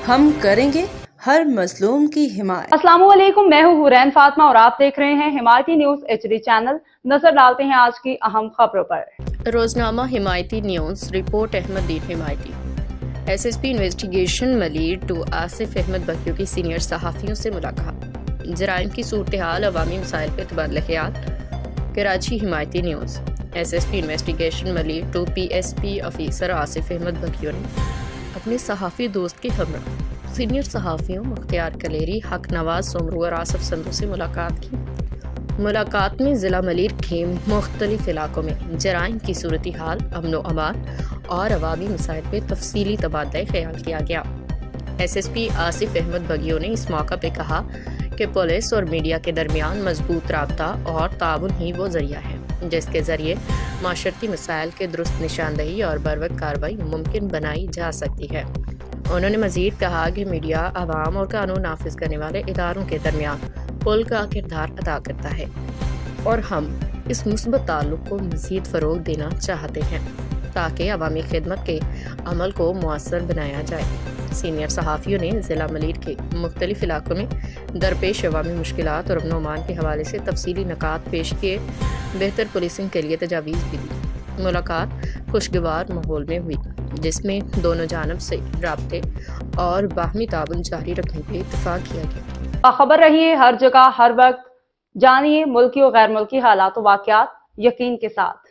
ہم کریں گے ہر مظلوم کی حمایت۔ السلام علیکم، میں ہوں حورین فاطمہ اور آپ دیکھ رہے ہیں حمایتی نیوز HD چینل۔ نظر ڈالتے ہیں آج کی اہم خبروں پر۔ روزنامہ حمایتی نیوز رپورٹ احمد دین حمایتی۔ SSP انویسٹیگیشن ملیر 2 آصف احمد بکیو کی سینئر صحافیوں سے ملاقات۔ جرائم کی صورتحال، عوامی مسائل پہ تبادلہ خیال۔ کراچی حمایتی news. SSP investigation Malir 2 PSP officer Asif Ahmed بکیو نے اپنے صحافی دوست کے ہمراہ سینئر صحافیوں مختار کلیری، حق نواز سومرو اور آصف سندھو سے ملاقات کی۔ ملاقات میں ضلع ملیر کے مختلف علاقوں میں جرائم کی صورتحال، امن و امان اور عوامی مسائل پہ تفصیلی تبادلہ خیال کیا گیا۔ SSP آصف احمد بگیو نے اس موقع پہ کہا کہ پولیس اور میڈیا کے درمیان مضبوط رابطہ اور تعاون ہی وہ ذریعہ ہے جس کے ذریعے معاشرتی مسائل کے درست نشاندہی اور بروقت کارروائی ممکن بنائی جا سکتی ہے۔ انہوں نے مزید کہا کہ میڈیا عوام اور قانون نافذ کرنے والے اداروں کے درمیان پل کا کردار ادا کرتا ہے اور ہم اس مثبت تعلق کو مزید فروغ دینا چاہتے ہیں تاکہ عوامی خدمت کے عمل کو مؤثر بنایا جائے۔ سینئر صحافیوں نے ضلع ملیر کے مختلف علاقوں میں درپیش عوامی مشکلات اور امن و امان کے حوالے سے تفصیلی نکات پیش کیے، بہتر پولیسنگ کے لیے تجاویز بھی دی۔ ملاقات خوشگوار ماحول میں ہوئی جس میں دونوں جانب سے رابطے اور باہمی تعاون جاری رکھنے پہ اتفاق کیا گیا۔ باخبر رہیے ہر جگہ ہر وقت، جانیے ملکی و غیر ملکی حالات و واقعات یقین کے ساتھ۔